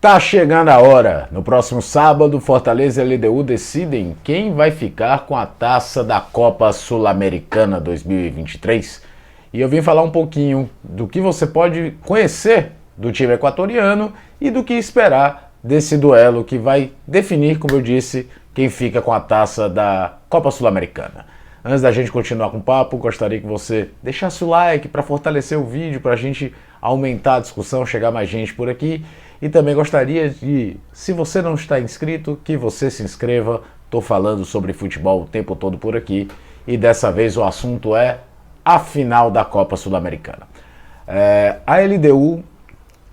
Tá chegando a hora. No próximo sábado, Fortaleza e LDU decidem quem vai ficar com a taça da Copa Sul-Americana 2023. E eu vim falar um pouquinho do que você pode conhecer do time equatoriano e do que esperar desse duelo que vai definir, como eu disse, quem fica com a taça da Copa Sul-Americana. Antes da gente continuar com o papo, gostaria que você deixasse o like para fortalecer o vídeo, para a gente aumentar a discussão, chegar mais gente por aqui. E também gostaria de, se você não está inscrito, que você se inscreva. Estou falando sobre futebol o tempo todo por aqui. E dessa vez o assunto é a final da Copa Sul-Americana. A LDU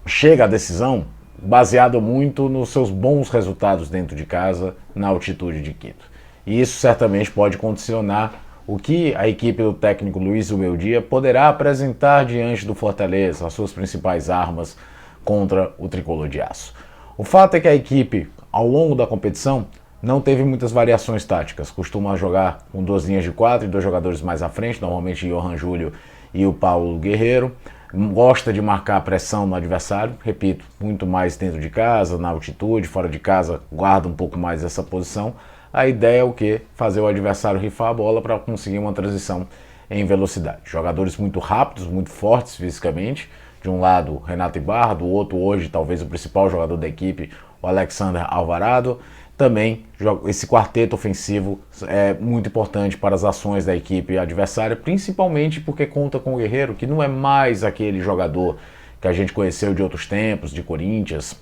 chega à decisão baseado muito nos seus bons resultados dentro de casa, na altitude de Quito. E isso certamente pode condicionar o que a equipe do técnico Luiz Ubeldia poderá apresentar diante do Fortaleza, as suas principais armas contra o Tricolor de Aço. O fato é que a equipe, ao longo da competição, não teve muitas variações táticas. Costuma jogar com duas linhas de 4 e dois jogadores mais à frente, normalmente o Johan Júlio e o Paulo Guerreiro. Gosta de marcar pressão no adversário, repito, muito mais dentro de casa, na altitude, fora de casa, guarda um pouco mais essa posição. A ideia é o quê? Fazer o adversário rifar a bola para conseguir uma transição em velocidade. Jogadores muito rápidos, muito fortes fisicamente. De um lado, Renato Ibarra, do outro, hoje, talvez o principal jogador da equipe, o Alexander Alvarado. Também, esse quarteto ofensivo é muito importante para as ações da equipe adversária, principalmente porque conta com o Guerreiro, que não é mais aquele jogador que a gente conheceu de outros tempos, de Corinthians,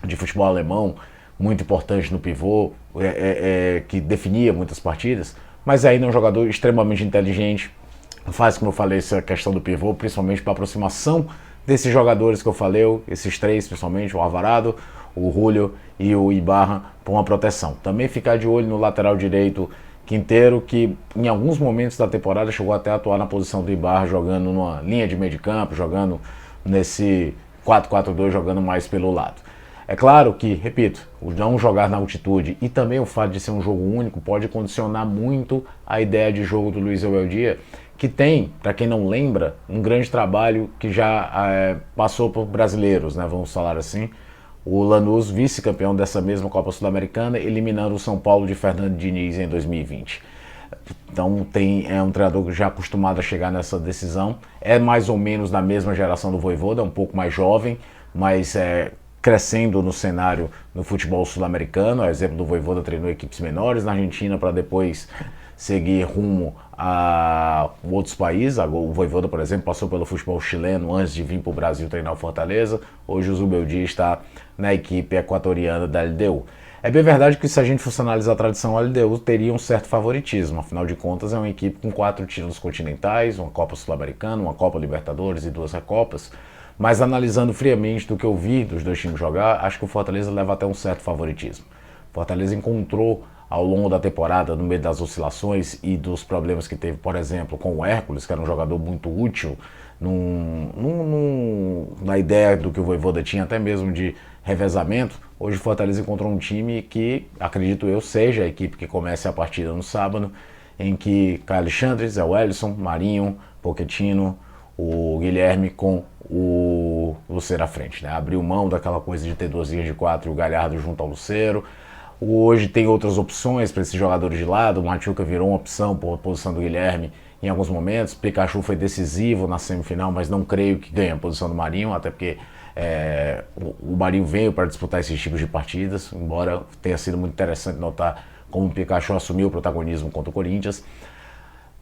de futebol alemão, muito importante no pivô, que definia muitas partidas, mas ainda é um jogador extremamente inteligente, faz, como eu falei, essa questão do pivô, principalmente para a aproximação desses jogadores que eu falei, esses três, principalmente, o Alvarado, o Júlio e o Ibarra, para uma proteção. Também ficar de olho no lateral direito, Quinteiro, que em alguns momentos da temporada chegou até a atuar na posição do Ibarra, jogando numa linha de meio de campo, jogando nesse 4-4-2, jogando mais pelo lado. É claro que, repito, o não jogar na altitude e também o fato de ser um jogo único pode condicionar muito a ideia de jogo do Luiz Ubeldia, que tem, para quem não lembra, um grande trabalho que já passou por brasileiros, né, vamos falar assim. O Lanús, vice-campeão dessa mesma Copa Sul-Americana, eliminando o São Paulo de Fernando Diniz em 2020. Então é um treinador já acostumado a chegar nessa decisão. É mais ou menos da mesma geração do Vojvoda, um pouco mais jovem, mas crescendo no cenário no futebol sul-americano. A exemplo do Vojvoda, treinou equipes menores na Argentina para depois seguir rumo a outros países. O Vojvoda, por exemplo, passou pelo futebol chileno antes de vir para o Brasil treinar o Fortaleza. Hoje o Zubeldia está na equipe equatoriana da LDU. É bem verdade que, se a gente fosse analisar a tradição, a LDU teria um certo favoritismo. Afinal de contas, é uma equipe com 4 títulos continentais, uma Copa Sul-Americana, uma Copa Libertadores e 2 Recopas. Mas analisando friamente do que eu vi dos dois times jogar, acho que o Fortaleza leva até um certo favoritismo. O Fortaleza encontrou ao longo da temporada, no meio das oscilações e dos problemas que teve, por exemplo, com o Hércules, que era um jogador muito útil, na ideia do que o Vojvoda tinha, até mesmo de revezamento. Hoje o Fortaleza encontrou um time que, acredito eu, seja a equipe que comece a partida no sábado, em que Caio Alexandre, Zé Wellison, Marinho, Pochettino, o Guilherme com o Lucero à frente, né? Abriu mão daquela coisa de ter duas linhas de 4 e o Galhardo junto ao Lucero. Hoje tem outras opções para esses jogadores de lado. O Machuca virou uma opção por posição do Guilherme em alguns momentos. Pikachu foi decisivo na semifinal, mas não creio que ganhe a posição do Marinho, até porque o Marinho veio para disputar esses tipos de partidas, embora tenha sido muito interessante notar como o Pikachu assumiu o protagonismo contra o Corinthians.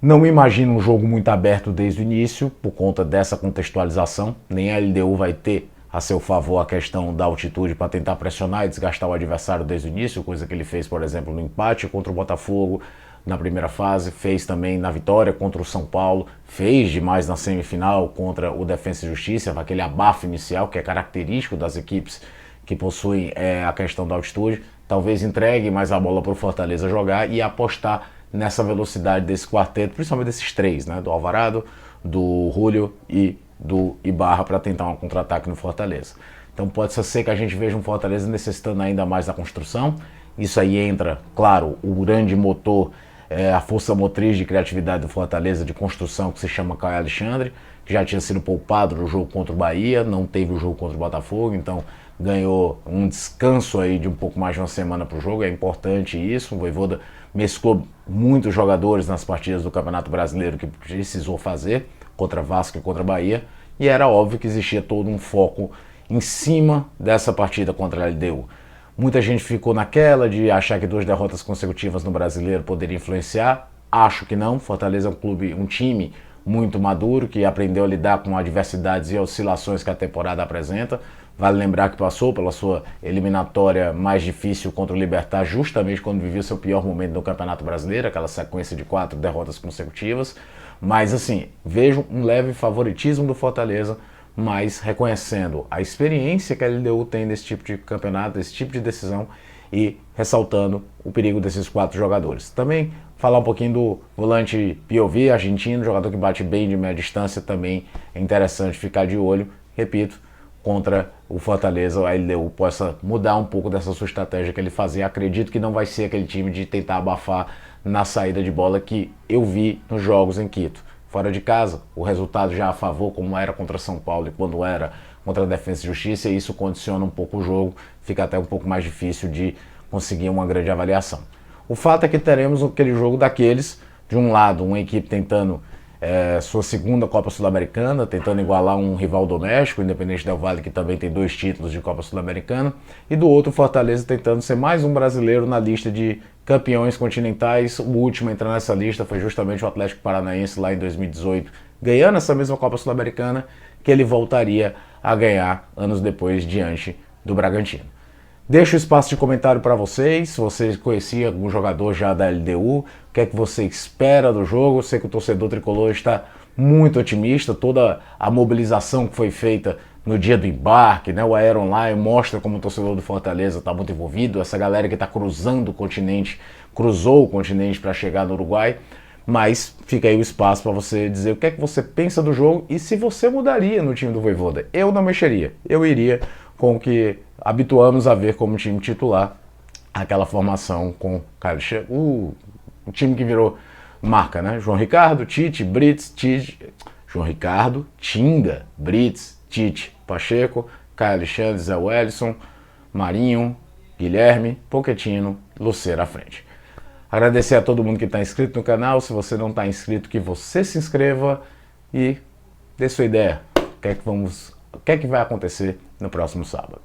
Não imagino um jogo muito aberto desde o início, por conta dessa contextualização. Nem a LDU vai ter a seu favor a questão da altitude para tentar pressionar e desgastar o adversário desde o início, coisa que ele fez, por exemplo, no empate contra o Botafogo na primeira fase, fez também na vitória contra o São Paulo, fez demais na semifinal contra o Defensa e Justiça, aquele abafo inicial que é característico das equipes que possuem a questão da altitude. Talvez entregue mais a bola para o Fortaleza jogar e apostar nessa velocidade desse quarteto, principalmente desses três, né, do Alvarado, do Júlio e do Ibarra, para tentar um contra-ataque no Fortaleza. Então pode ser que a gente veja um Fortaleza necessitando ainda mais da construção. Isso aí entra, claro, o grande motor, a força motriz de criatividade do Fortaleza, de construção, que se chama Caio Alexandre, que já tinha sido poupado no jogo contra o Bahia, não teve o jogo contra o Botafogo, então ganhou um descanso aí de um pouco mais de uma semana para o jogo, é importante isso. O Vojvoda mesclou muitos jogadores nas partidas do Campeonato Brasileiro que precisou fazer, contra Vasco e contra Bahia, e era óbvio que existia todo um foco em cima dessa partida contra a LDU. Muita gente ficou naquela de achar que 2 derrotas consecutivas no Brasileiro poderia influenciar. Acho que não. Fortaleza é um time muito maduro, que aprendeu a lidar com adversidades e oscilações que a temporada apresenta. Vale lembrar que passou pela sua eliminatória mais difícil contra o Libertad, justamente quando vivia seu pior momento no Campeonato Brasileiro, aquela sequência de 4 derrotas consecutivas. Mas assim, vejo um leve favoritismo do Fortaleza, mas reconhecendo a experiência que a LDU tem nesse tipo de campeonato, desse tipo de decisão, e ressaltando o perigo desses 4 jogadores. Também falar um pouquinho do volante Piovi, argentino, jogador que bate bem de meia distância, também é interessante ficar de olho. Repito, contra o Fortaleza, a LDU possa mudar um pouco dessa sua estratégia que ele fazia. Acredito que não vai ser aquele time de tentar abafar na saída de bola que eu vi nos jogos em Quito. Fora de casa, o resultado já a favor, como era contra São Paulo e quando era contra a Defensa e Justiça, e isso condiciona um pouco o jogo, fica até um pouco mais difícil de conseguir uma grande avaliação. O fato é que teremos aquele jogo daqueles, de um lado, uma equipe tentando sua segunda Copa Sul-Americana, tentando igualar um rival doméstico, Independente Del Valle, que também tem 2 títulos de Copa Sul-Americana, e do outro, Fortaleza tentando ser mais um brasileiro na lista de campeões continentais. O último a entrar nessa lista foi justamente o Atlético Paranaense lá em 2018, ganhando essa mesma Copa Sul-Americana, que ele voltaria a ganhar anos depois diante do Bragantino. Deixo o espaço de comentário para vocês, se vocês conheciam algum jogador já da LDU, o que é que você espera do jogo. Eu sei que o torcedor tricolor está muito otimista, toda a mobilização que foi feita no dia do embarque, né? O Aero Online mostra como o torcedor do Fortaleza está muito envolvido, essa galera que está cruzando o continente, cruzou o continente para chegar no Uruguai, mas fica aí o espaço para você dizer o que é que você pensa do jogo e se você mudaria no time do Vojvoda. Eu não mexeria, eu iria com o que habituamos a ver como time titular, aquela formação com o time que virou marca, né? João Ricardo, Tite, Brits, Tite, João Ricardo, Tinga, Brits, Tite, Pacheco, Caio Alexandre, Zé Wellison, Marinho, Guilherme, Pochettino, Lucero à frente. Agradecer a todo mundo que está inscrito no canal. Se você não está inscrito, que você se inscreva e dê sua ideia. O que é que vai acontecer no próximo sábado.